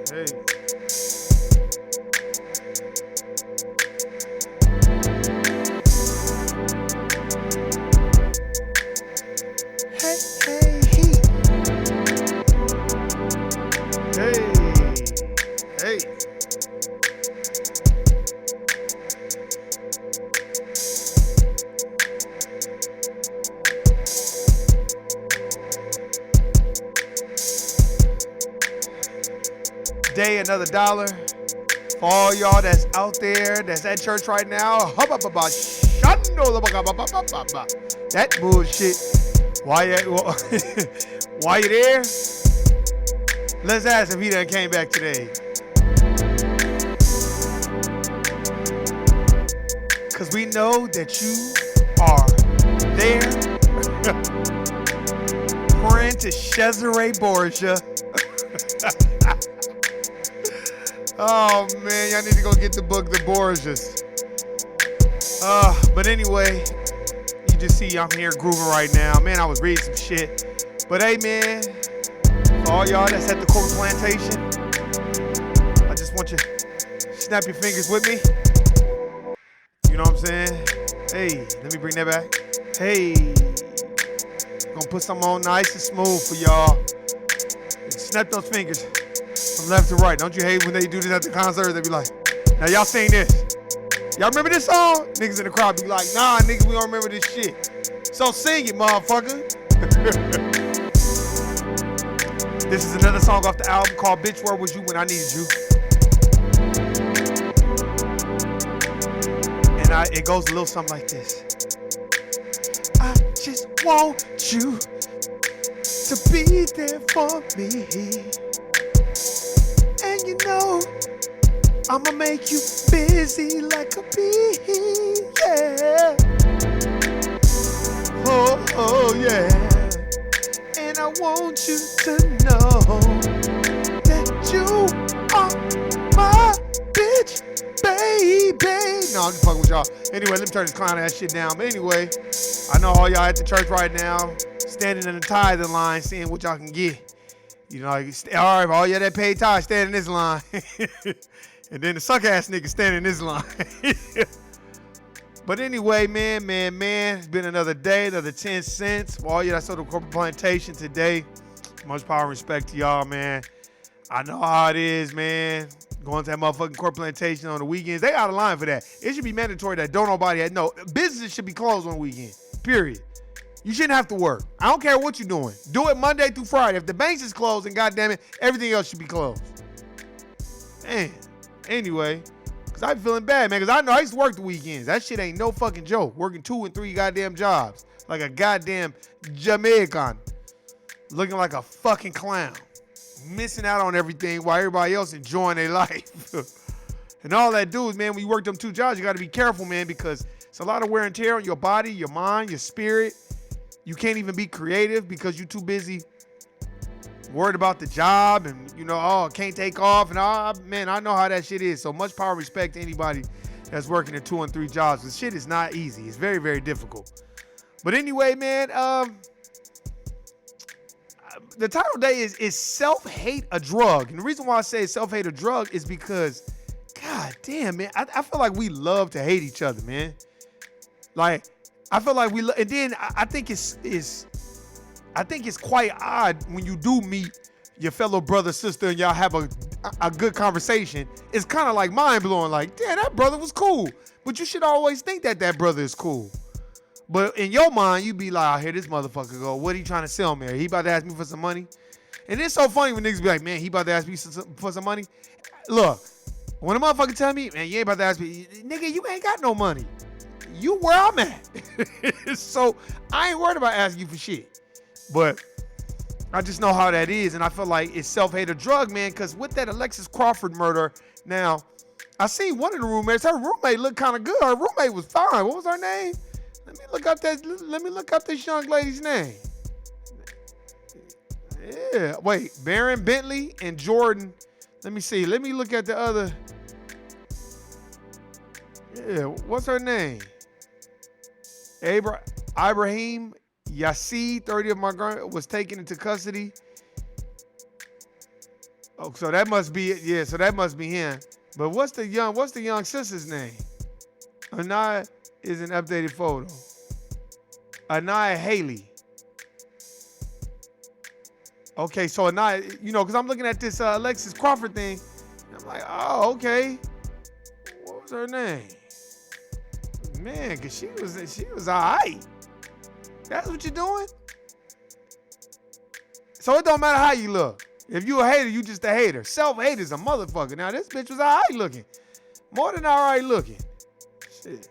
Hey. Hey, hey, hey. Hey. Hey. Day, another dollar. For all y'all that's out there, that's at church right now. That bullshit. Why you there? Let's ask if he done came back today. Cause we know that you are there praying to Cesare Borgia. Oh man, y'all need to go get the book, The Borgias. But anyway, you just see I'm here grooving right now. Man, I was reading some shit. But hey man, for all y'all that's at the Corporate Plantation, I just want you to snap your fingers with me. You know what I'm saying? Hey, let me bring that back. Hey, gonna put something on nice and smooth for y'all. Snap those fingers from left to right. Don't you hate when they do this at the concert? They be like, now y'all sing this. Y'all remember this song? Niggas in the crowd be like, nah, nigga, we don't remember this shit. So sing it, motherfucker. This is another song off the album called Bitch, Where Was You When I Needed You? And it goes a little something like this. I just want you to be there for me. And you know, I'ma make you busy like a bee, yeah. Oh, yeah. And I want you to know that you are my bitch, baby. No, I'm just fucking with y'all. Anyway, let me turn this clown ass shit down. But anyway, I know all y'all at the church right now, standing in the tithing line, seeing what y'all can get. You know, like, all right, all y'all that paid tithe, stand in this line. And then the suck ass nigga standing in this line. But anyway, man, it's been another day, another 10 cents. For all you that's on the Corporate Plantation today, much power and respect to y'all, man. I know how it is, man. Going to that motherfucking Corporate Plantation on the weekends. They out of line for that. It should be mandatory that don't nobody, no, businesses should be closed on the weekend, period. You shouldn't have to work. I don't care what you're doing. Do it Monday through Friday. If the banks is closed, then goddamn it, everything else should be closed. Man, anyway, because I'm feeling bad, man, because I know I used to work the weekends. That shit ain't no fucking joke. Working 2 and 3 goddamn jobs. Like a goddamn Jamaican. Looking like a fucking clown. Missing out on everything while everybody else enjoying their life. And all that dudes, man, when you work them 2 jobs, you got to be careful, man, because it's a lot of wear and tear on your body, your mind, your spirit. You can't even be creative because you're too busy worried about the job and, you know, oh, can't take off. And, man, I know how that shit is. So much power and respect to anybody that's working in 2 and 3 jobs. This shit is not easy. It's very, very difficult. But anyway, man, the title today is Self-Hate a Drug? And the reason why I say self-hate a drug is because, god damn, man, I feel like we love to hate each other, man. Like, I feel like and then I think it's quite odd when you do meet your fellow brother, sister, and y'all have a good conversation. It's kind of like mind-blowing, like, damn, that brother was cool. But you should always think that brother is cool. But in your mind, you be like, oh, here this motherfucker go. What are you trying to sell me? He about to ask me for some money? And it's so funny when niggas be like, man, he about to ask me for some money? Look, when a motherfucker tell me, man, you ain't about to ask me, nigga, you ain't got no money. You where I'm at. So I ain't worried about asking you for shit. But I just know how that is. And I feel like it's self-hate a drug, man, because with that Alexis Crawford murder, now, I seen one of the roommates. Her roommate looked kind of good. Her roommate was fine. What was her name? Let me look up this young lady's name. Yeah, wait, Baron Bentley and Jordan. Let me see. Let me look at the other. Yeah, what's her name? Ibrahim Yassi, 30 of my was taken into custody. Oh, so that must be it. Yeah, so that must be him. But what's the young sister's name? Anaya is an updated photo. Anaya Haley. Okay, so Anaya, because I'm looking at this Alexis Crawford thing, and I'm like, oh, okay. What was her name? Man, cause she was all right. That's what you're doing? So it don't matter how you look. If you a hater, you just a hater. Self-hate is a motherfucker. Now this bitch was all right looking. More than all right looking. Shit.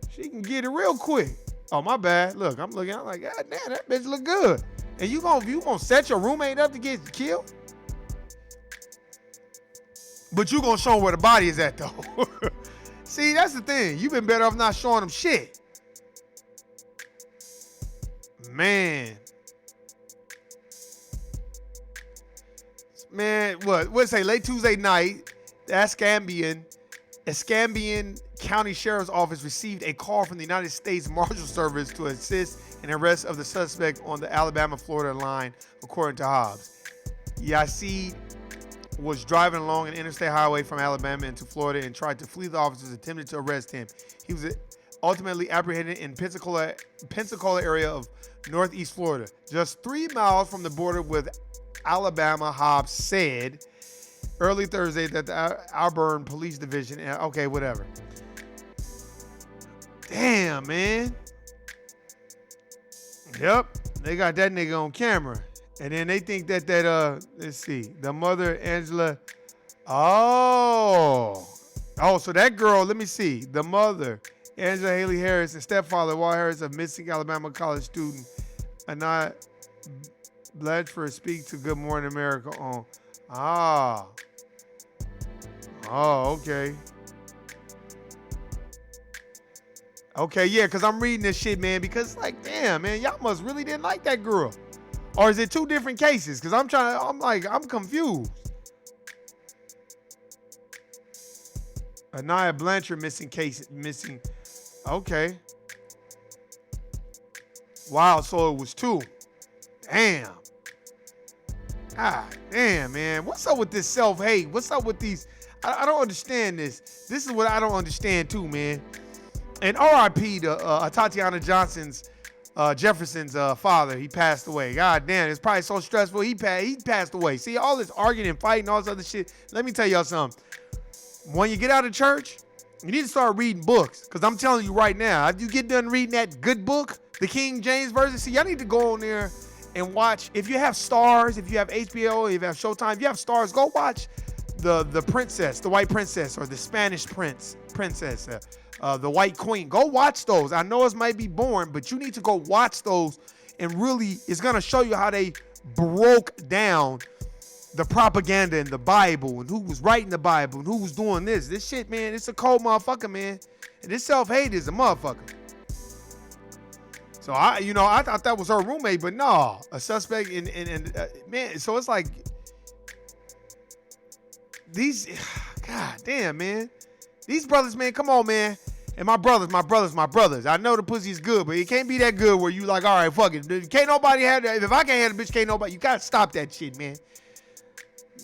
She can get it real quick. Oh, my bad. Look, I'm looking. I'm like, God damn, that bitch look good. And you gonna set your roommate up to get killed? But you gonna show him where the body is at, though. See, that's the thing. You been better off not showing them shit. Man, what say late Tuesday night, the Escambia County Sheriff's Office received a call from the United States Marshal Service to assist in the arrest of the suspect on the Alabama-Florida line, according to Hobbs. Yasid was driving along an interstate highway from Alabama into Florida and tried to flee. The officers attempted to arrest him. He was ultimately apprehended in Pensacola area of northeast Florida, just 3 miles from the border with Alabama. Hobbs said early Thursday that the Auburn Police Division, okay, whatever. Damn, man. Yep, they got that nigga on camera. And then they think that let's see, the mother, Angela, so that girl, let me see, the mother, Angela Haley Harris, and stepfather, Walt Harris, of missing Alabama college student, Anaya Blanchard, speak to Good Morning America on, okay. Okay, yeah, because I'm reading this shit, man, because like, damn, man, y'all must really didn't like that girl. Or is it two different cases? Because I'm confused. Anaya Blanchard missing. Okay. Wow, so it was 2. Damn. God damn, man. What's up with this self-hate? What's up with these? I don't understand this. This is what I don't understand too, man. And RIP to Tatiana Jefferson's father. He passed away. God damn, it's probably so stressful. He passed away. See, all this arguing and fighting, all this other shit. Let me tell y'all something. When you get out of church, you need to start reading books. Because I'm telling you right now, if you get done reading that good book, the King James Version, see, y'all need to go on there and watch. If you have Stars, if you have HBO, if you have Showtime, if you have Stars, go watch the princess, the white princess, or the Spanish princess, the white queen. Go watch those. I know it might be boring, but you need to go watch those, and really, it's going to show you how they broke down the propaganda in the Bible, and who was writing the Bible, and who was doing this. This shit, man, it's a cold motherfucker, man. And this self-hate is a motherfucker. So I thought that was her roommate, but no, a suspect man. So it's like these, God damn, man, these brothers, man, come on, man. And my brothers. I know the pussy's good, but it can't be that good where you like, all right, fuck it. Can't nobody have that. If I can't have a bitch, can't nobody. You gotta stop that shit, man.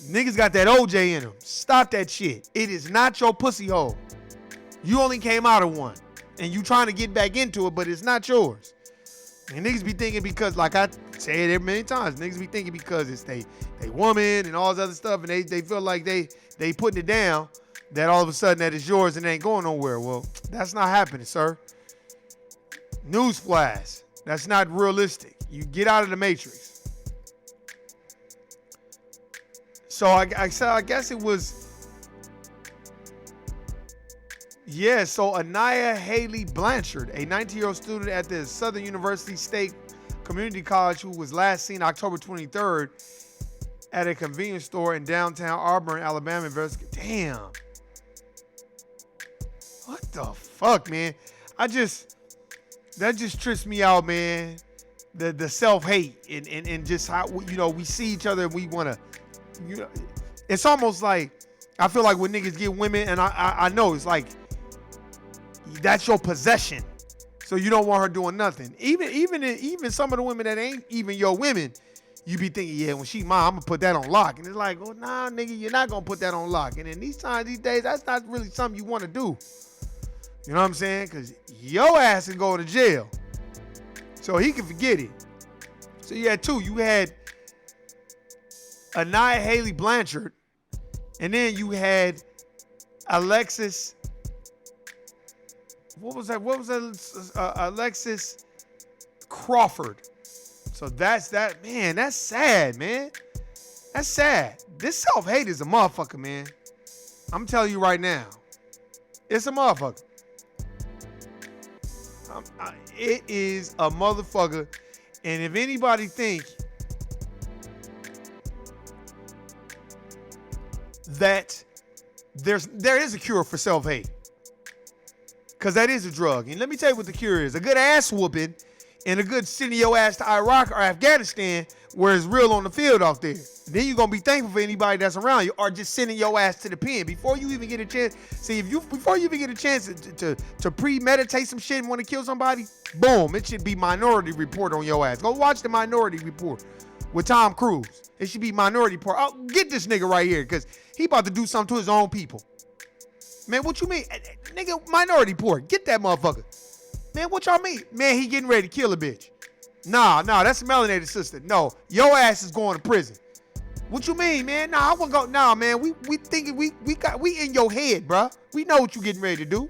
Niggas got that OJ in them. Stop that shit. It is not your pussy hole. You only came out of one, and you trying to get back into it, but it's not yours. And niggas be thinking because, like I say it every many times, niggas be thinking because it's they woman and all this other stuff, and they feel like they putting it down, that all of a sudden that it's yours and it ain't going nowhere. Well, that's not happening, sir. Newsflash. That's not realistic. You get out of the matrix. So I guess it was, yeah, so Anaya Haley Blanchard, a 19-year-old student at the Southern University State Community College who was last seen October 23rd at a convenience store in downtown Auburn, Alabama. Damn. What the fuck, man? That just trips me out, man. The self-hate and just how, we see each other and we want to, it's almost like, I feel like when niggas get women, and I know it's like, that's your possession, so you don't want her doing nothing. Even some of the women that ain't even your women, you be thinking, yeah, when she mine, I'm gonna put that on lock. And it's like, oh, nah, nigga, you're not gonna put that on lock. And in these times, these days, that's not really something you wanna do. You know what I'm saying? Because your ass can go to jail. So he can forget it. So you had two. You had Anaya Haley Blanchard, and then you had Alexis. What was that? Alexis Crawford. So that's that. Man, that's sad, man. That's sad. This self-hate is a motherfucker, man. I'm telling you right now. It's a motherfucker. It is a motherfucker. And if anybody think that there is a cure for self-hate, because that is a drug. And let me tell you what the cure is. A good ass whooping and a good sending your ass to Iraq or Afghanistan where it's real on the field out there. Then you're going to be thankful for anybody that's around you, or just sending your ass to the pen before you even get a chance. See, before you even get a chance to premeditate some shit and want to kill somebody, boom, it should be Minority Report on your ass. Go watch the Minority Report with Tom Cruise. It should be Minority Report. Oh, get this nigga right here, because he about to do something to his own people. Man, what you mean? Nigga, Minority Report. Get that motherfucker. Man, what y'all mean? Man, he getting ready to kill a bitch. Nah, that's a melanated sister. No, your ass is going to prison. What you mean, man? Nah, I wouldn't go. Nah, man, we thinking we in your head, bruh. We know what you getting ready to do.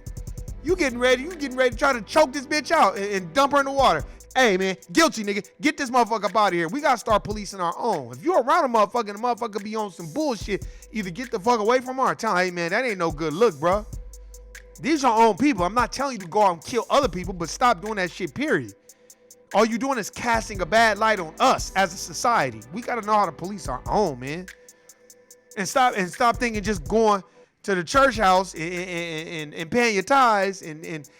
You getting ready to try to choke this bitch out and dump her in the water. Hey, man, guilty, nigga. Get this motherfucker up out of here. We got to start policing our own. If you're around a motherfucker and the motherfucker be on some bullshit, either get the fuck away from her or tell her, hey, man, that ain't no good look, bruh. These are your own people. I'm not telling you to go out and kill other people, but stop doing that shit, period. All you doing is casting a bad light on us as a society. We got to know how to police our own, man. And stop thinking just going to the church house and paying your tithes and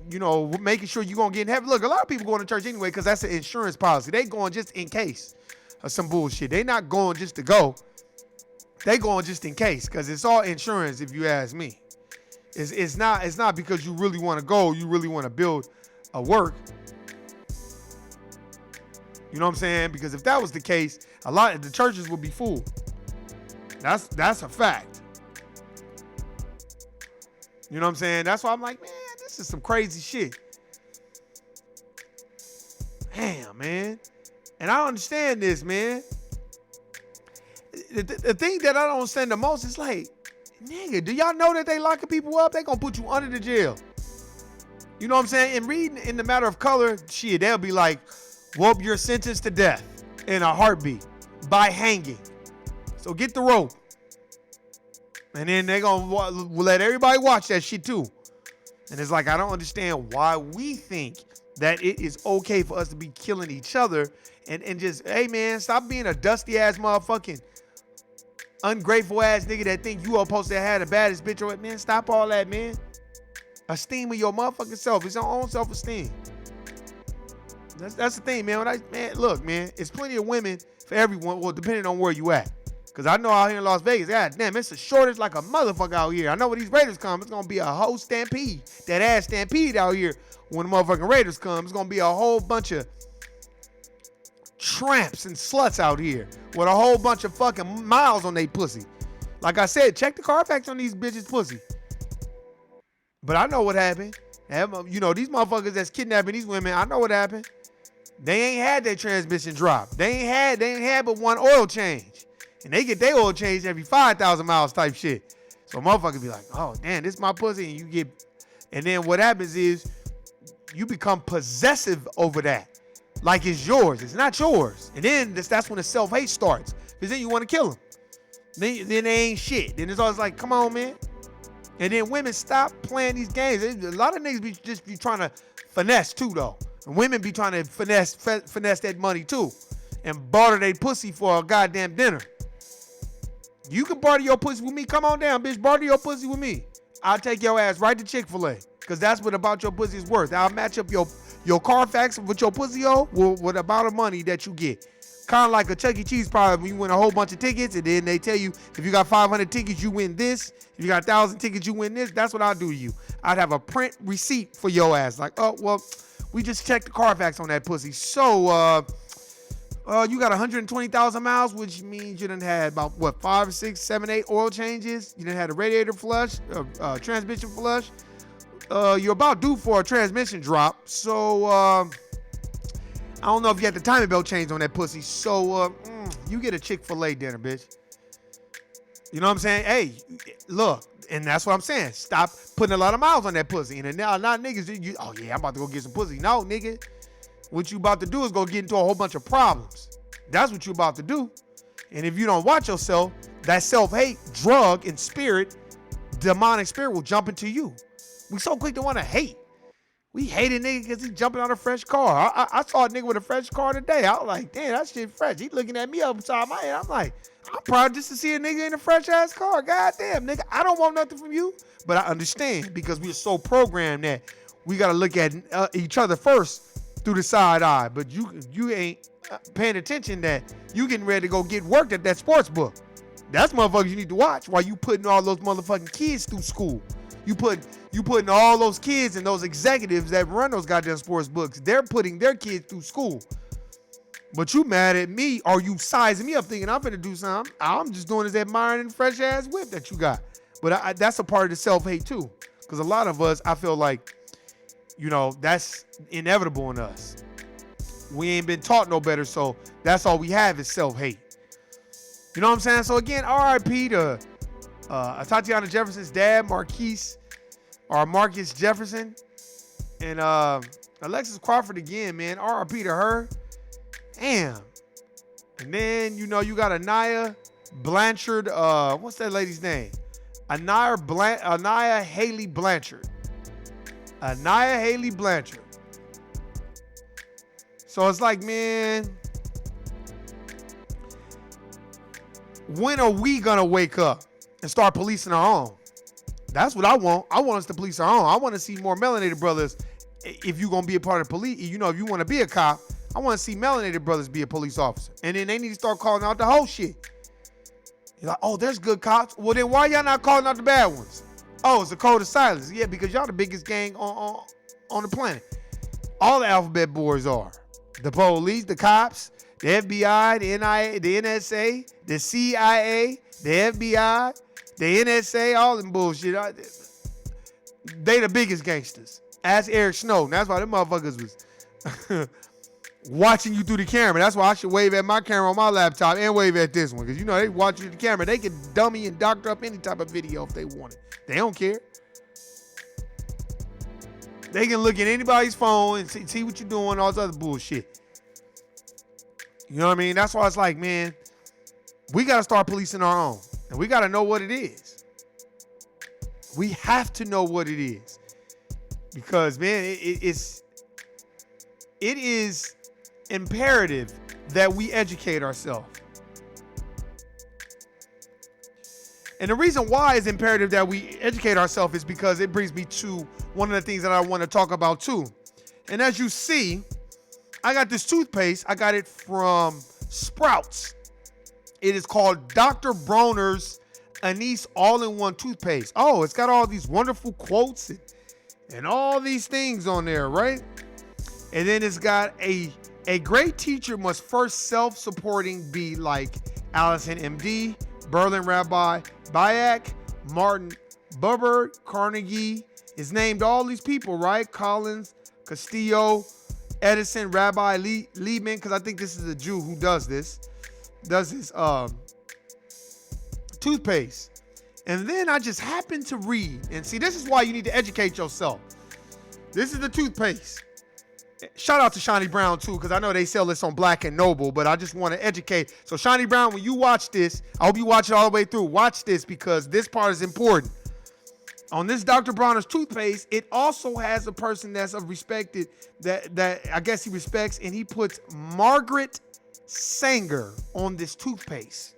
you know, making sure you're going to get in heaven. Look, a lot of people going to church anyway because that's an insurance policy. They going just in case of some bullshit. They not going just to go. They going just in case, because it's all insurance, if you ask me. It's not because you really want to go, you really want to build a work. You know what I'm saying? Because if that was the case, a lot of the churches would be full. That's a fact. You know what I'm saying? That's why I'm like, man, this is some crazy shit. Damn, man. And I don't understand this, man. The thing that I don't understand the most is like, nigga, do y'all know that they locking people up? They gonna put you under the jail. You know what I'm saying? And reading in the Matter of Color, shit, they'll be like, whoop, you're sentenced to death in a heartbeat by hanging. So get the rope. And then they gonna let everybody watch that shit too. And it's like, I don't understand why we think that it is okay for us to be killing each other and just, hey man, stop being a dusty ass motherfucking ungrateful ass nigga that think you are supposed to have the baddest bitch or what. Man, stop all that, man. Esteem of your motherfucking self. It's your own self-esteem. That's the thing, man. Look, man, it's plenty of women for everyone, well, depending on where you at. Because I know out here in Las Vegas, god damn, it's a shortage like a motherfucker out here. I know when these Raiders come, it's going to be a whole stampede. That ass stampede out here when the motherfucking Raiders come. It's going to be a whole bunch of tramps and sluts out here with a whole bunch of fucking miles on they pussy. Like I said, check the Carfax on these bitches' pussy. But I know what happened. You know, these motherfuckers that's kidnapping these women, I know what happened. They ain't had their transmission dropped. They ain't had but one oil change. And they get their oil changed every 5,000 miles type shit. So motherfuckers be like, oh, damn, this is my pussy. And then what happens is you become possessive over that. Like it's yours. It's not yours. And then that's when the self-hate starts. Because then you want to kill them. Then they ain't shit. Then it's always like, come on, man. And then women stop playing these games. A lot of niggas just be trying to finesse too, though. And women be trying to finesse that money too. And barter their pussy for a goddamn dinner. You can barter your pussy with me. Come on down, bitch. Barter your pussy with me. I'll take your ass right to Chick-fil-A. Because that's what about your pussy is worth. I'll match up your Carfax with your pussy with about the money that you get. Kind of like a Chuck E. Cheese probably when you win a whole bunch of tickets and then they tell you if you got 500 tickets, you win this. If you got 1,000 tickets, you win this. That's what I'll do to you. I'd have a print receipt for your ass. Like, oh, well, we just checked the Carfax on that pussy. So, You got 120,000 miles, which means you done had about, what, 5, 6, 7, 8 oil changes. You done had a radiator flush, transmission flush. You're about due for a transmission drop. So, I don't know if you had the timing belt changed on that pussy. So, you get a Chick-fil-A dinner, bitch. You know what I'm saying? Hey, look, and that's what I'm saying. Stop putting a lot of miles on that pussy. And now, not niggas, oh yeah, I'm about to go get some pussy. No, nigga. What you about to do is go get into a whole bunch of problems. That's what you about to do. And if you don't watch yourself, that self-hate, drug, and spirit, demonic spirit will jump into you. We so quick to want to hate. We hate a nigga because he jumping out a fresh car. I saw a nigga with a fresh car today. I was like, damn, that shit fresh. He looking at me upside my head. I'm like, I'm proud just to see a nigga in a fresh ass car. God damn, nigga, I don't want nothing from you. But I understand because we're so programmed that we got to look at each other first through the side eye. But you ain't paying attention that you getting ready to go get worked at that sports book. That's motherfuckers you need to watch while you putting all those motherfucking kids through school. You putting all those kids and those executives that run those goddamn sports books, they're putting their kids through school. But you mad at me or you sizing me up thinking I'm finna do something. I'm just doing this admiring and fresh ass whip that you got. But that's a part of the self-hate too. Because a lot of us, I feel like, you know, that's inevitable in us. We ain't been taught no better, so that's all we have is self-hate. You know what I'm saying? So again, RIP to Tatiana Jefferson's dad, Marcus Jefferson. And Alexis Crawford again, man. RIP to her. Damn. And then, you know, you got Anaya Blanchard. What's that lady's name? Anaya Haley Blanchard. Anaya Haley Blanchard. So it's like, man, when are we going to wake up and start policing our own? That's what I want. I want us to police our own. I want to see more melanated brothers. If you're going to be a part of police, you know, if you want to be a cop, I want to see melanated brothers be a police officer. And then they need to start calling out the whole shit. You're like, oh, there's good cops. Well, then why y'all not calling out the bad ones? Oh, it's a code of silence. Yeah, because y'all the biggest gang on the planet. All the alphabet boys are. The police, the cops, the FBI, the NIA, the NSA, the CIA, the FBI, the NSA, all them bullshit. They the biggest gangsters. Ask Eric Snowden. That's why them motherfuckers was watching you through the camera. That's why I should wave at my camera on my laptop and wave at this one. Because, you know, they watch you through the camera. They can dummy and doctor up any type of video if they want it. They don't care. They can look at anybody's phone and see what you're doing, all this other bullshit. You know what I mean? That's why it's like, man, we got to start policing our own. And we got to know what it is. We have to know what it is. Because, man, it is imperative that we educate ourselves. And the reason why it's imperative that we educate ourselves is because it brings me to one of the things that I want to talk about too. And as you see, I got this toothpaste. I got it from Sprouts. It is called Dr. Bronner's Anise All-in-One Toothpaste. Oh, it's got all these wonderful quotes and all these things on there, right? And then it's got a great teacher must first self-supporting be like Allison MD, Berlin Rabbi Bayek, Martin Buber, Carnegie. It's named all these people, right? Collins, Castillo, Edison, Rabbi Liebman, because I think this is a Jew who does this toothpaste. And then I just happened to read, and see, this is why you need to educate yourself. This is the toothpaste. Shout out to Shani Brown too, because I know they sell this on Black and Noble, but I just want to educate. So Shani Brown, when you watch this, I hope you watch it all the way through. Watch this because this part is important. On this Dr. Bronner's toothpaste, it also has a person that's respected that I guess he respects, and he puts Margaret Sanger on this toothpaste.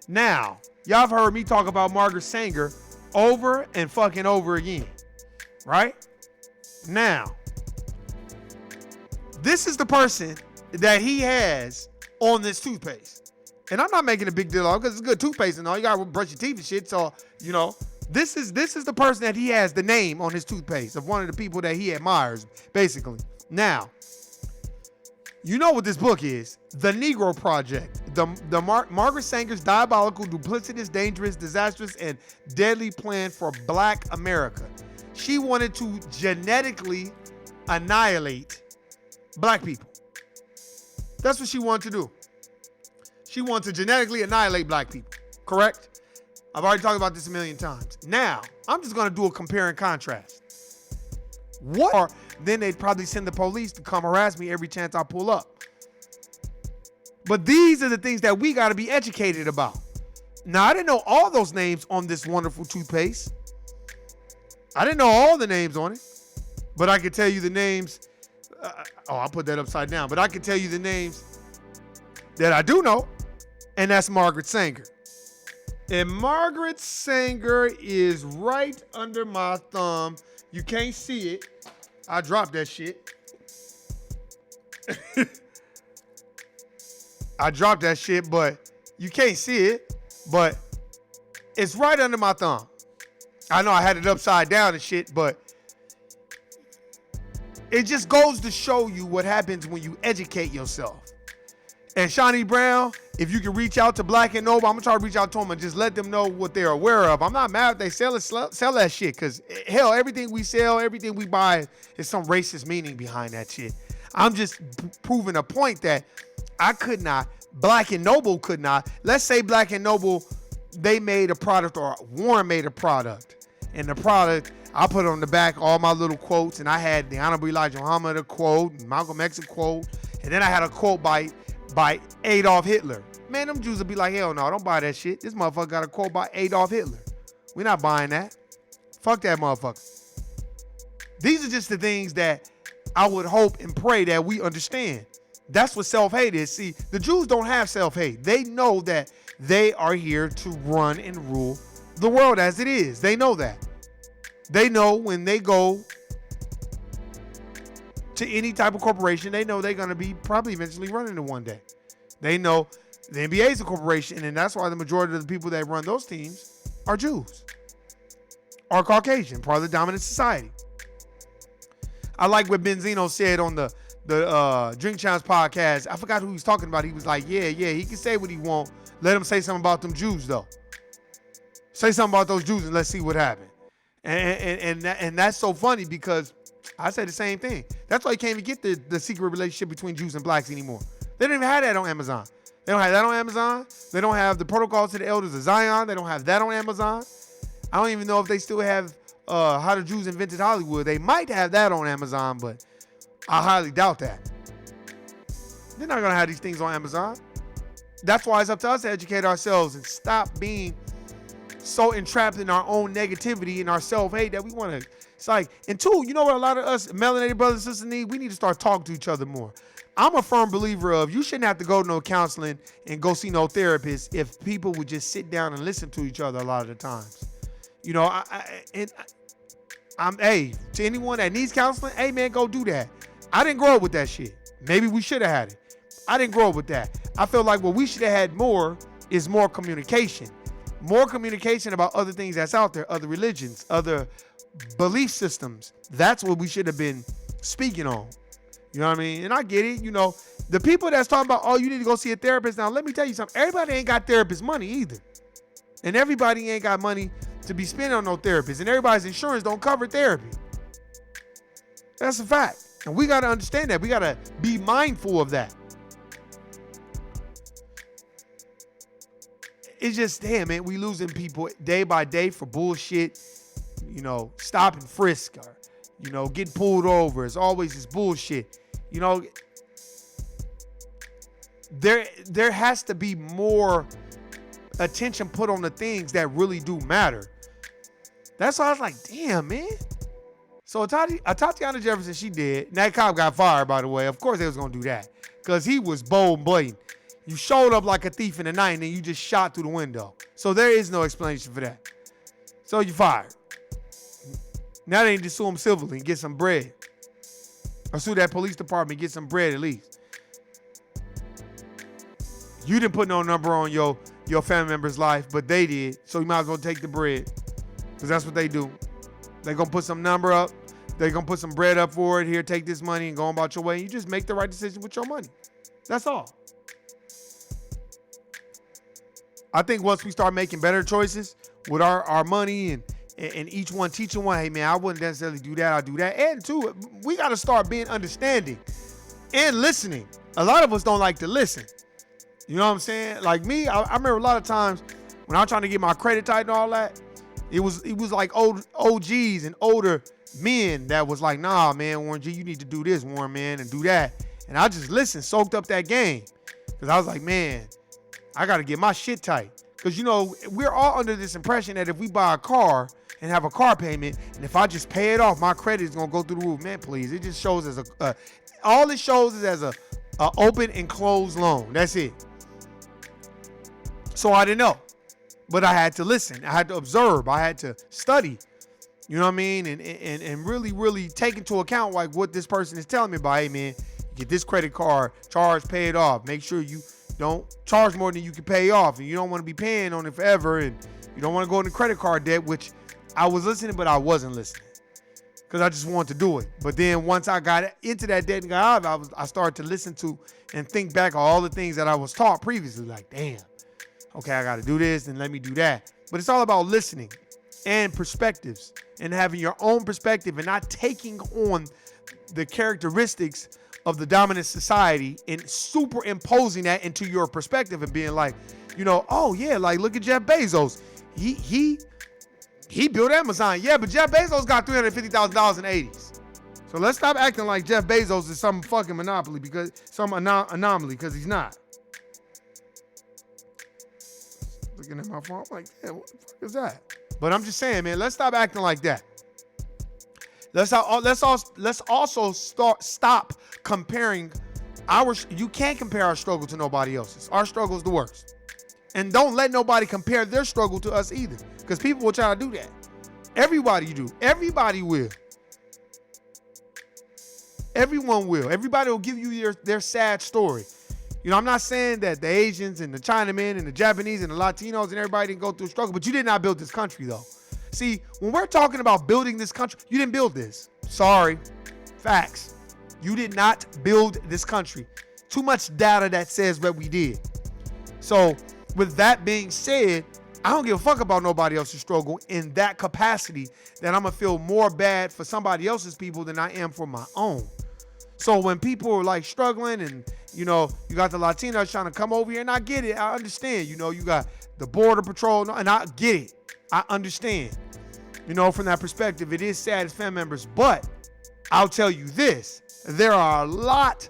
Now, y'all have heard me talk about Margaret Sanger over and fucking over again, right? Now, this is the person that he has on this toothpaste. And I'm not making a big deal of it because it's good toothpaste and all. You got to brush your teeth and shit. So, you know, this is the person that he has the name on his toothpaste of one of the people that he admires, basically. Now, You know what this book is. The Negro Project. Margaret Sanger's diabolical, duplicitous, dangerous, disastrous, and deadly plan for Black America. She wanted to genetically annihilate Black people. That's what she wanted to do. She wanted to genetically annihilate Black people. Correct? I've already talked about this a million times. Now, I'm just going to do a compare and contrast. Then they'd probably send the police to come harass me every chance I pull up. But these are the things that we got to be educated about. Now, I didn't know all those names on this wonderful toothpaste. I didn't know all the names on it. But I could tell you the names. I'll put that upside down. But I could tell you the names that I do know. And that's Margaret Sanger. And Margaret Sanger is right under my thumb. You can't see it. I dropped that shit. I dropped that shit, but you can't see it. But it's right under my thumb. I know I had it upside down and shit, but it just goes to show you what happens when you educate yourself. And Shawnee Brown, if you can reach out to Black and Noble, I'm gonna try to reach out to them and just let them know what they're aware of. I'm not mad if they sell that shit, because hell, everything we sell, everything we buy is some racist meaning behind that shit. I'm just proving a point that I could not, Black and Noble could not. Let's say Black and Noble, they made a product, or Warren made a product, and the product, I put on the back all my little quotes, and I had the Honorable Elijah Muhammad a quote, and Malcolm X a quote, and then I had a quote by Adolf Hitler. Man, them Jews would be like, hell no, don't buy that shit. This motherfucker got a quote by Adolf Hitler. We're not buying that. Fuck that motherfucker. These are just the things that I would hope and pray that we understand. That's what self-hate is. See, the Jews don't have self-hate. They know that they are here to run and rule the world as it is. They know that. They know when they go to any type of corporation, they know they're going to be probably eventually running it one day. They know the NBA is a corporation, and that's why the majority of the people that run those teams are Jews, are Caucasian, part of the dominant society. I like what Benzino said on the Drink Champs podcast. I forgot who he was talking about. He was like, yeah, he can say what he want. Let him say something about them Jews, though. Say something about those Jews and let's see what happens. And that's so funny because I said the same thing. That's why you can't even get the secret relationship between Jews and blacks anymore. They don't even have that on Amazon. They don't have that on Amazon. They don't have the protocols to the elders of Zion. They don't have that on Amazon. I don't even know if they still have How the Jews Invented Hollywood. They might have that on Amazon, but I highly doubt that. They're not going to have these things on Amazon. That's why it's up to us to educate ourselves and stop being so entrapped in our own negativity and our self-hate that we want to. It's like, and two, you know what a lot of us melanated brothers and sisters need? We need to start talking to each other more. I'm a firm believer of you shouldn't have to go to no counseling and go see no therapist if people would just sit down and listen to each other a lot of the times. You know, I'm to anyone that needs counseling, hey man, go do that. I didn't grow up with that shit. Maybe we should have had it. I didn't grow up with that. I feel like what we should have had more is more communication. More communication about other things that's out there, other religions, other belief systems. That's what we should have been speaking on. You know what I mean? And I get it. You know, the people that's talking about, oh, you need to go see a therapist. Now, let me tell you something. Everybody ain't got therapist money either. And everybody ain't got money to be spending on no therapist. And everybody's insurance don't cover therapy. That's a fact. And we got to understand that. We got to be mindful of that. It's just, damn, man, we losing people day by day for bullshit. You know, stop and frisk or, you know, getting pulled over. It's always this bullshit. You know, there has to be more attention put on the things that really do matter. That's why I was like, damn, man. So Tatiana Jefferson, she did. And that cop got fired, by the way. Of course they was going to do that because he was bold and blatant. You showed up like a thief in the night and then you just shot through the window. So there is no explanation for that. So you fired. Now they need to sue him civilly and get some bread. Or sue that police department and get some bread at least. You didn't put no number on your family member's life, but they did. So you might as well take the bread. Because that's what they do. They're going to put some number up. They're going to put some bread up for it. Here, take this money and go about your way. You just make the right decision with your money. That's all. I think once we start making better choices with our money and each one teaching one, hey, man, I wouldn't necessarily do that. I'll do that. And two, we got to start being understanding and listening. A lot of us don't like to listen. You know what I'm saying? Like me, I remember a lot of times when I was trying to get my credit tight and all that, it was like old OGs and older men that was like, nah, man, Warren G, you need to do this, Warren, man, and do that. And I just listened, soaked up that game. Because I was like, man, I got to get my shit tight. Because, you know, we're all under this impression that if we buy a car and have a car payment, and if I just pay it off, my credit is going to go through the roof. Man, please. It just shows as all it shows is as a open and closed loan. That's it. So I didn't know. But I had to listen. I had to observe. I had to study. You know what I mean? And really, really take into account like what this person is telling me about. Hey, man, get this credit card, charge, pay it off. Make sure you don't charge more than you can pay off. And you don't want to be paying on it forever. And you don't want to go into credit card debt, which I was listening, but I wasn't listening. Because I just wanted to do it. But then once I got into that debt and got out of it, I started to listen to and think back on all the things that I was taught previously. Like, damn. Okay, I got to do this and let me do that. But it's all about listening and perspectives and having your own perspective and not taking on the characteristics of the dominant society and superimposing that into your perspective and being like, you know, oh yeah, like look at Jeff Bezos. He built Amazon. Yeah, but Jeff Bezos got $350,000 in the 80s. So let's stop acting like Jeff Bezos is some fucking monopoly because some anomaly because he's not. Looking at my phone, I'm like, damn, what the fuck is that? But I'm just saying, man, let's stop acting like that. Let's also stop comparing you can't compare our struggle to nobody else's. Our struggle is the worst. And don't let nobody compare their struggle to us either. Because people will try to do that. Everybody do. Everybody will. Everyone will. Everybody will give you their sad story. You know, I'm not saying that the Asians and the Chinamen and the Japanese and the Latinos and everybody didn't go through struggle, but you did not build this country, though. See, when we're talking about building this country, you didn't build this. Sorry. Facts. You did not build this country. Too much data that says what we did. So, with that being said, I don't give a fuck about nobody else's struggle in that capacity that I'm going to feel more bad for somebody else's people than I am for my own. So when people are like struggling and, you know, you got the Latinos trying to come over here and I get it. I understand, you know, you got the border patrol and I get it. I understand, you know, from that perspective, it is sad as family members, but I'll tell you this, there are a lot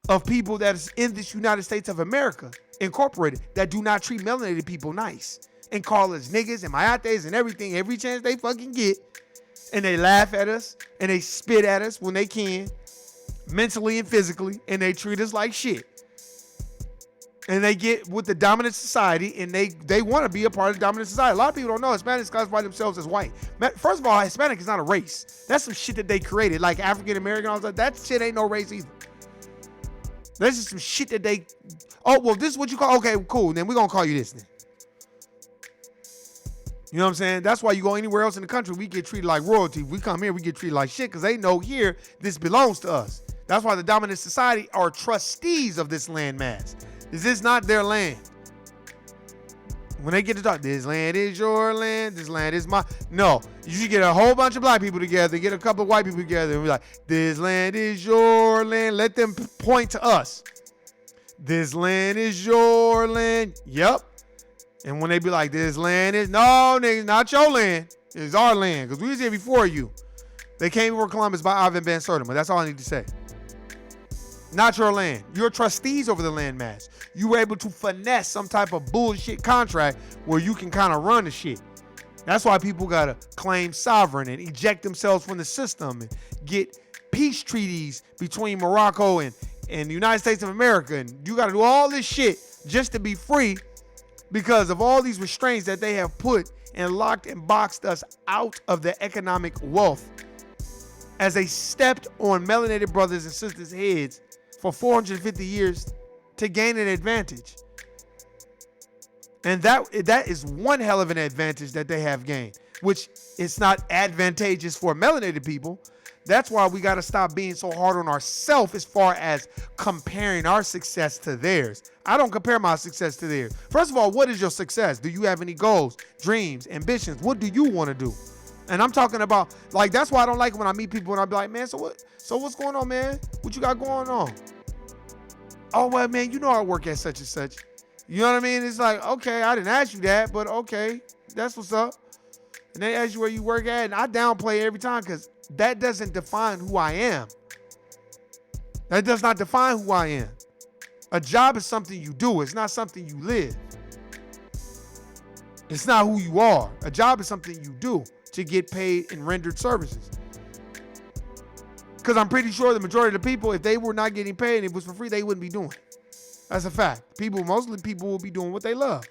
of people that is in this United States of America incorporated that do not treat melanated people nice and call us niggas and mayates and everything every chance they fucking get. And they laugh at us and they spit at us when they can, mentally and physically, and they treat us like shit. And they get with the dominant society and they want to be a part of the dominant society. A lot of people don't know Hispanics classify themselves as white. First of all, Hispanic is not a race. That's some shit that they created, like African American. I was like, that shit ain't no race either. That's just some shit that they, oh, well, this is what you call, okay, cool, then we're going to call you this then. You know what I'm saying? That's why you go anywhere else in the country, we get treated like royalty. We come here, we get treated like shit because they know here this belongs to us. That's why the dominant society are trustees of this land mass. This is not their land. When they get to talk, this land is your land, this land is my. No, you should get a whole bunch of black people together, get a couple of white people together, and be like, this land is your land. Let them point to us. This land is your land. Yep. And when they be like, this land is, no, niggas, not your land. It's our land, because we was here before you. They came before Columbus by Ivan Van Sertima. That's all I need to say. Not your land. You're trustees over the land mass. You were able to finesse some type of bullshit contract where you can kind of run the shit. That's why people got to claim sovereign and eject themselves from the system and get peace treaties between Morocco and the United States of America. And you got to do all this shit just to be free because of all these restraints that they have put and locked and boxed us out of the economic wealth as they stepped on melanated brothers and sisters' heads for 450 years to gain an advantage. And that is one hell of an advantage that they have gained, which it's not advantageous for melanated people. That's why we got to stop being so hard on ourselves as far as comparing our success to theirs. I don't compare my success to theirs. First of all, what is your success? Do you have any goals, dreams, ambitions? What do you want to do? And I'm talking about, like, that's why I don't like when I meet people and I be like, man, so what's going on, man? What you got going on? Oh, well, man, you know I work at such and such. You know what I mean? It's like, okay, I didn't ask you that, but okay, that's what's up. And they ask you where you work at, and I downplay it every time because that doesn't define who I am. That does not define who I am. A job is something you do. It's not something you live. It's not who you are. A job is something you do to get paid and rendered services. Because I'm pretty sure the majority of the people, if they were not getting paid and it was for free, they wouldn't be doing it. That's a fact. Mostly people will be doing what they love.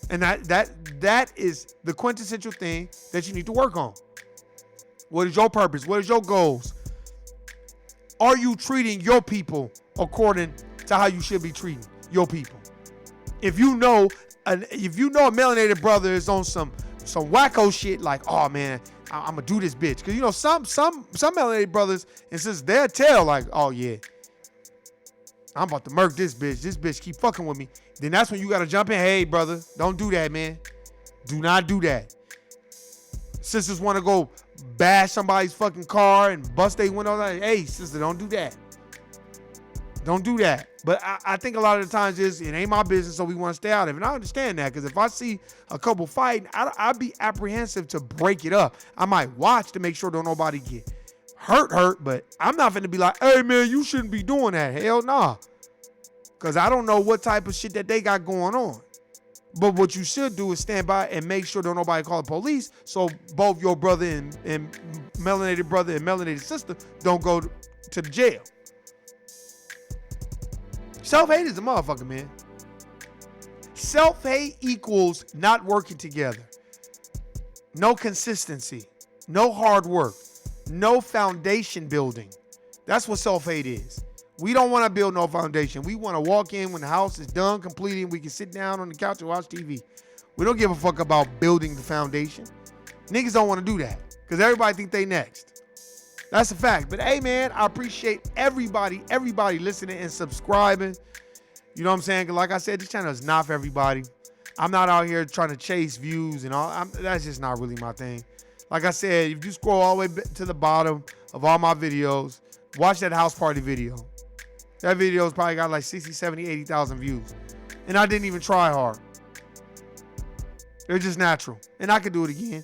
And that is the quintessential thing that you need to work on. What is your purpose? What is your goals? Are you treating your people according to how you should be treating your people? If you know a melanated brother is on some wacko shit like, oh man, I'm gonna do this bitch. Cause you know some melanated brothers and sisters, they'll tell like, oh yeah, I'm about to murk this bitch. This bitch keep fucking with me. Then that's when you gotta jump in. Hey brother, don't do that, man. Do not do that. Sisters want to go bash somebody's fucking car and bust their window. Like, hey sister, don't do that. Don't do that. But I think a lot of the times it ain't my business, so we want to stay out of it. And I understand that, because if I see a couple fighting, I'd be apprehensive to break it up. I might watch to make sure don't nobody get hurt, but I'm not finna be like, hey man, you shouldn't be doing that. Hell nah. Because I don't know what type of shit that they got going on. But what you should do is stand by and make sure don't nobody call the police, so both your brother and melanated brother and melanated sister don't go to the jail. Self-hate is a motherfucker, man. Self-hate equals not working together. No consistency. No hard work. No foundation building. That's what self-hate is. We don't want to build no foundation. We want to walk in when the house is done, completed, we can sit down on the couch and watch TV. We don't give a fuck about building the foundation. Niggas don't want to do that because everybody think they next. That's a fact. But hey, man, I appreciate everybody listening and subscribing. You know what I'm saying? Like I said, this channel is not for everybody. I'm not out here trying to chase views and all. That's just not really my thing. Like I said, if you scroll all the way to the bottom of all my videos, watch that house party video. That video's probably got like 60, 70, 80,000 views. And I didn't even try hard. They're just natural. And I could do it again.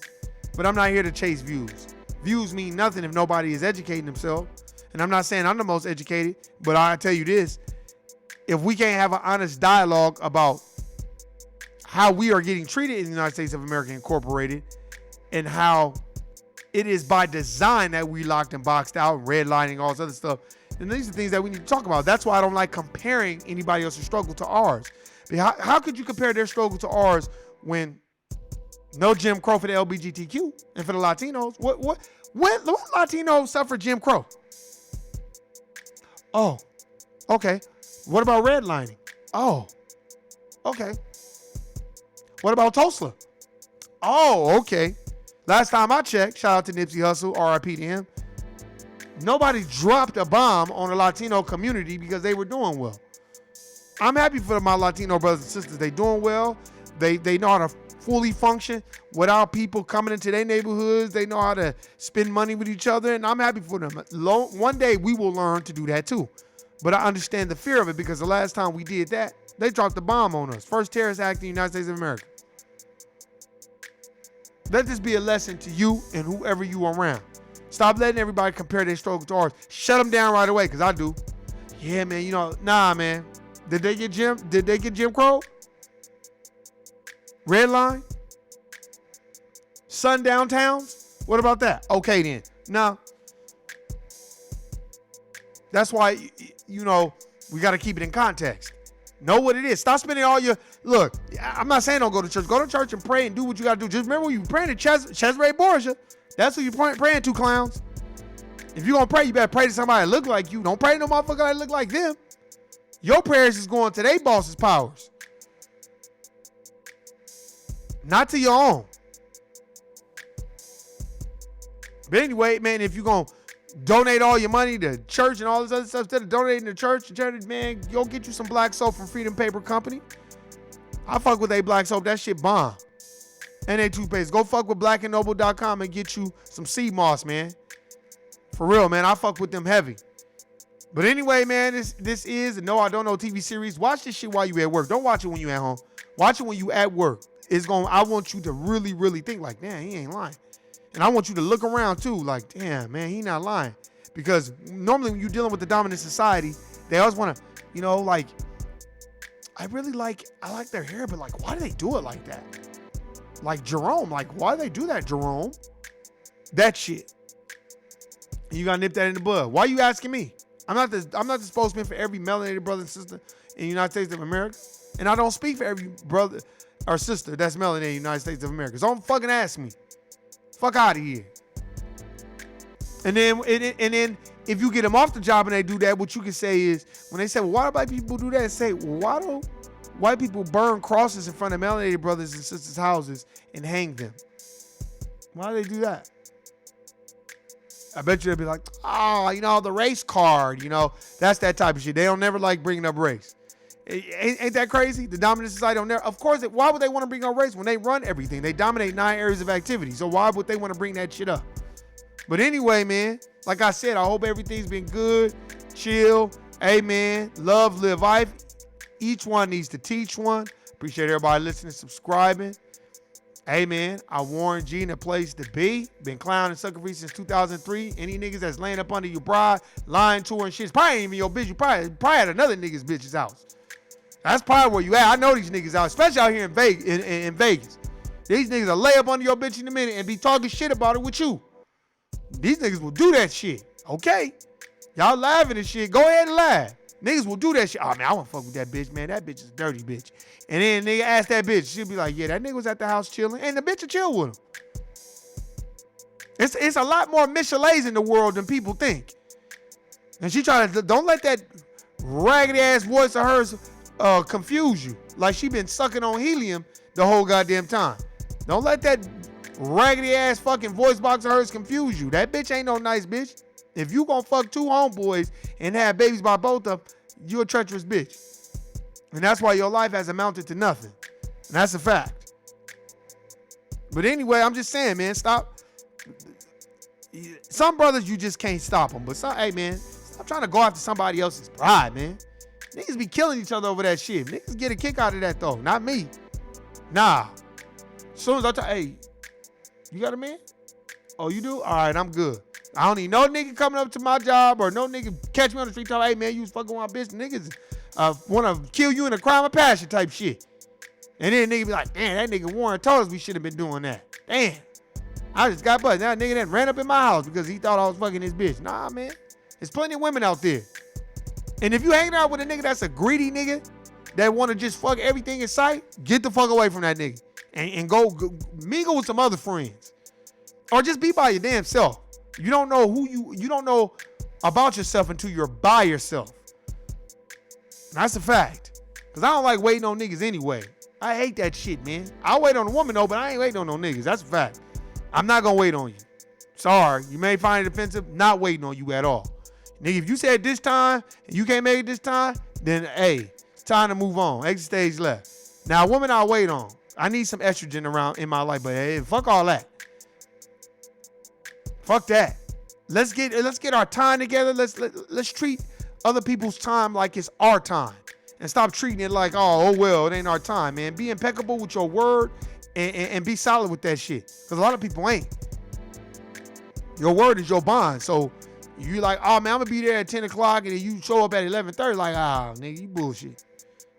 But I'm not here to chase views. Views mean nothing if nobody is educating themselves. And I'm not saying I'm the most educated, but I tell you this. If we can't have an honest dialogue about how we are getting treated in the United States of America Incorporated and how it is by design that we locked and boxed out, redlining, all this other stuff, and these are things that we need to talk about. That's why I don't like comparing anybody else's struggle to ours. How could you compare their struggle to ours when no Jim Crow for the LGBTQ and for the Latinos? What Latinos suffer Jim Crow? Oh, okay. What about redlining? Oh, okay. What about Tulsa? Oh, okay. Last time I checked, shout out to Nipsey Hussle, RIP to him. Nobody dropped a bomb on the Latino community because they were doing well. I'm happy for my Latino brothers and sisters. They doing well. They know how to fully function without people coming into their neighborhoods. They know how to spend money with each other, and I'm happy for them. One day we will learn to do that too. But I understand the fear of it because the last time we did that, they dropped the bomb on us. First terrorist act in the United States of America. Let this be a lesson to you and whoever you are around. Stop letting everybody compare their struggle to ours. Shut them down right away, because I do. Yeah, man, nah, man. Did they get Jim Crow? Redline? Sundown towns? What about that? Okay, then. No. That's why, we got to keep it in context. Know what it is. Stop spending all your... Look, I'm not saying don't go to church. Go to church and pray and do what you got to do. Just remember when you praying to Cesare Borgia, that's who you praying to, clowns. If you're going to pray, you better pray to somebody that look like you. Don't pray to no motherfucker that look like them. Your prayers is going to their boss's powers. Not to your own. But anyway, man, if you're going to donate all your money to church and all this other stuff, instead of donating to church and charity, man, go get you some black soap from Freedom Paper Company. I fuck with black soap. That shit bomb. And they toothpaste. Go fuck with blackandnoble.com and get you some sea moss, man. For real, man. I fuck with them heavy. But anyway, man, this is a No I Don't Know TV series. Watch this shit while you at work. Don't watch it when you at home. Watch it when you at work. I want you to really, really think like, damn, he ain't lying. And I want you to look around too, like, damn, man, he not lying. Because normally when you're dealing with the dominant society, they always want to, you know, like, I like their hair, but like, why do they do it like that? Like Jerome, like, why do they do that, Jerome? That shit. And you gotta nip that in the bud. Why are you asking me? I'm not the spokesman for every melanated brother and sister in the United States of America. And I don't speak for every brother or sister that's melanated in the United States of America. So don't fucking ask me. Fuck out of here. And then if you get them off the job and they do that, what you can say is, when they say, well, why do white people do that? Say, well, why do white people burn crosses in front of melanated brothers and sisters' houses and hang them? Why do they do that? I bet you they'll be like, oh, you know, the race card, you know, that's that type of shit. They don't never like bringing up race. Ain't that crazy? The dominant society don't never, of course, why would they want to bring up race when they run everything? They dominate 9 areas of activity. So why would they want to bring that shit up? But anyway, man, like I said, I hope everything's been good, chill, amen, love, live life. Each one needs to teach one. Appreciate everybody listening, subscribing. Hey, man, I warned Gene a place to be. Been clowning sucker free since 2003. Any niggas that's laying up under your bride, lying to her and shit, it's probably ain't even your bitch. You probably at another nigga's bitch's house. That's probably where you at. I know these niggas out, especially out here in Vegas. These niggas will lay up under your bitch in a minute and be talking shit about it with you. These niggas will do that shit. Okay? Y'all laughing and shit. Go ahead and laugh. Niggas will do that shit. Oh, man, I want to fuck with that bitch, man. That bitch is a dirty bitch. And then nigga ask that bitch. She'll be like, yeah, that nigga was at the house chilling. And the bitch will chill with him. It's a lot more Michelays in the world than people think. And she trying to, don't let that raggedy ass voice of hers confuse you. Like she been sucking on helium the whole goddamn time. Don't let that raggedy ass fucking voice box of hers confuse you. That bitch ain't no nice bitch. If you gonna fuck 2 homeboys and have babies by both of them, you a treacherous bitch. And that's why your life has amounted to nothing. And that's a fact. But anyway, I'm just saying, man, stop. Some brothers, you just can't stop them. But hey, man, stop trying to go after somebody else's pride, man. Niggas be killing each other over that shit. Niggas get a kick out of that, though. Not me. Nah. As soon as I tell, hey, you got a man? Oh, you do? All right, I'm good. I don't need no nigga coming up to my job or no nigga catch me on the street talking, hey, man, you was fucking with my bitch. Niggas want to kill you in a crime of passion type shit. And then nigga be like, damn, that nigga Warren told us we should have been doing that. Damn. I just got buzzed. Now nigga that ran up in my house because he thought I was fucking his bitch. Nah, man. There's plenty of women out there. And if you hanging out with a nigga that's a greedy nigga that want to just fuck everything in sight, get the fuck away from that nigga. And go mingle with some other friends. Or just be by your damn self. You don't know you don't know about yourself until you're by yourself. That's a fact. Because I don't like waiting on niggas anyway. I hate that shit, man. I'll wait on a woman though, but I ain't waiting on no niggas. That's a fact. I'm not going to wait on you. Sorry. You may find it offensive. Not waiting on you at all. Nigga, if you said this time and you can't make it this time, then hey, it's time to move on. Exit stage left. Now, a woman I'll wait on. I need some estrogen around in my life, but hey, fuck all that. Fuck that. Let's get our time together. Let's treat other people's time like it's our time. And stop treating it like, oh well, it ain't our time, man. Be impeccable with your word and be solid with that shit. Because a lot of people ain't. Your word is your bond. So you like, oh man, I'm gonna be there at 10 o'clock and then you show up at 11:30, like, nigga, you bullshit.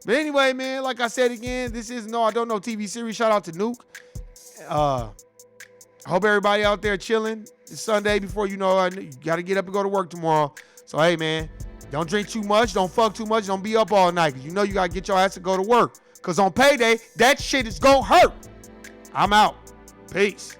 But anyway, man, like I said again, this is No I Don't Know TV series. Shout out to Nuke. Hope everybody out there chilling. It's Sunday before you know you gotta get up and go to work tomorrow. So hey man, don't drink too much, don't fuck too much, don't be up all night. Cause you know you gotta get your ass to go to work. Cause on payday, that shit is gonna hurt. I'm out. Peace.